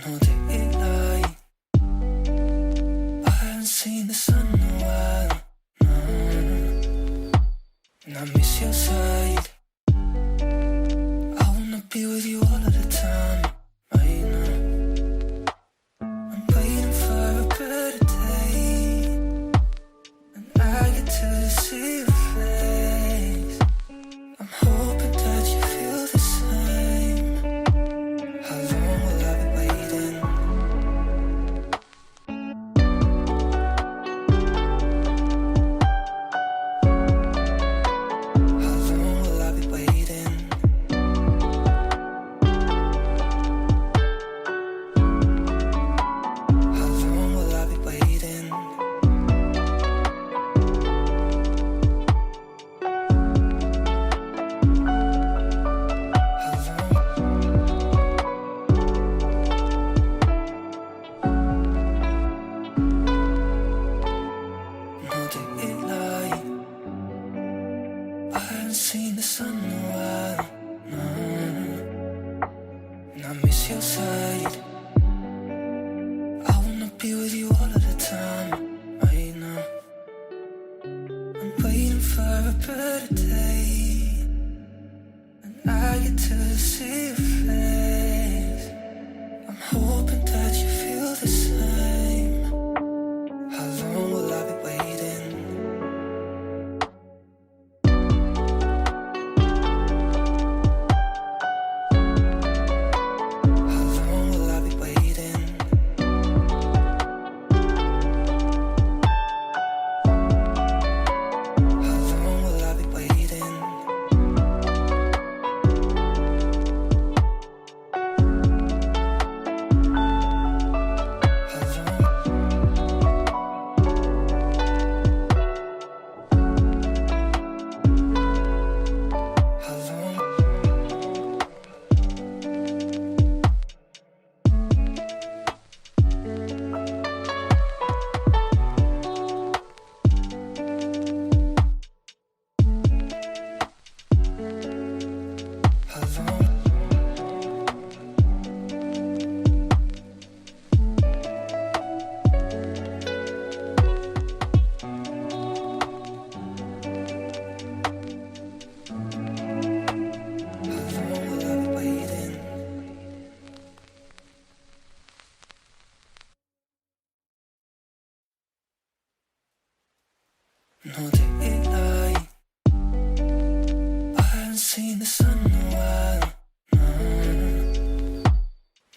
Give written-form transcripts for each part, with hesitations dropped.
No daylight. I haven't seen the sun in a while. No. And I miss your side. I wanna be with you all of the time. Right now. I'm waiting for a better day. And I get to see your face. I'm hoping that you feel the same. How long will I be waiting? How long will I be waiting? How long will I be waiting? How long? No daylight. I haven't seen the sun in a while. No. And I miss your side. I wanna be with you all of the time. Right now. I'm waiting for a better day. And I get to see your face. I'm hoping that you feel the same. How long will I be waiting? How long will I be waiting? How long will I be waiting? How long? How long? How long? How long will I be waiting? No daylight. I haven't seen the sun in a while. No.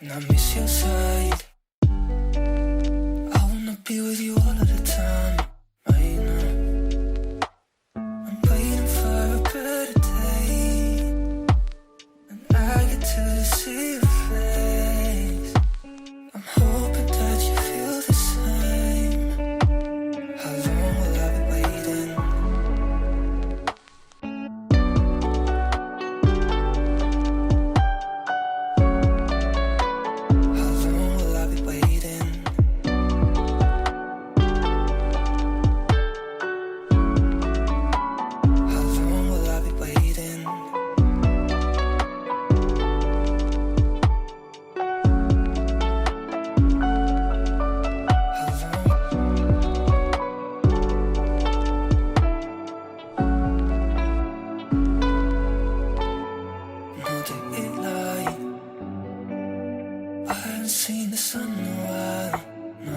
And I miss your side. I wanna be with you all of the time. Right now. I'm waiting for a better day. And I get to see your face. I'm hoping that you feel the same. How long will I be waiting? How long will I be waiting? How long will I be waiting? How long? No daylight. I haven't seen the sun in a while. No.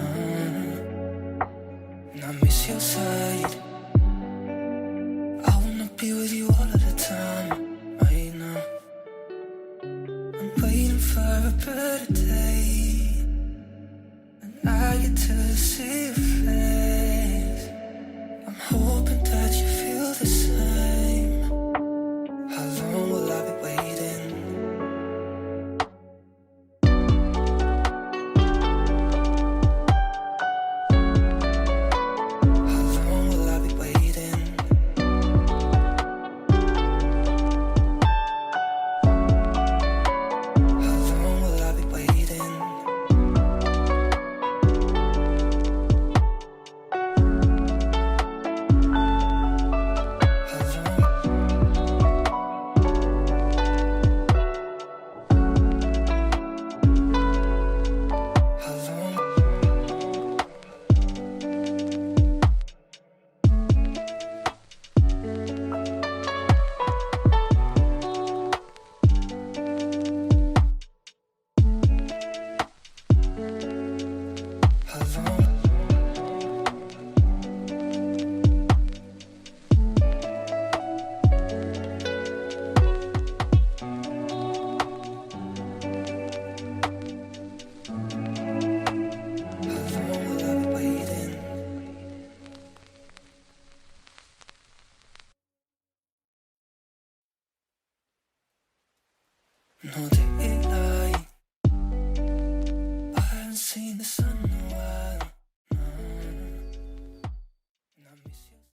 And I miss your side. I wanna be with you all of the time. Right now. I'm waiting for a better day. And I get to see your face. I'm hoping that you feel the same. How long will I be waiting? How long will I be waiting? How long will I be waiting? know that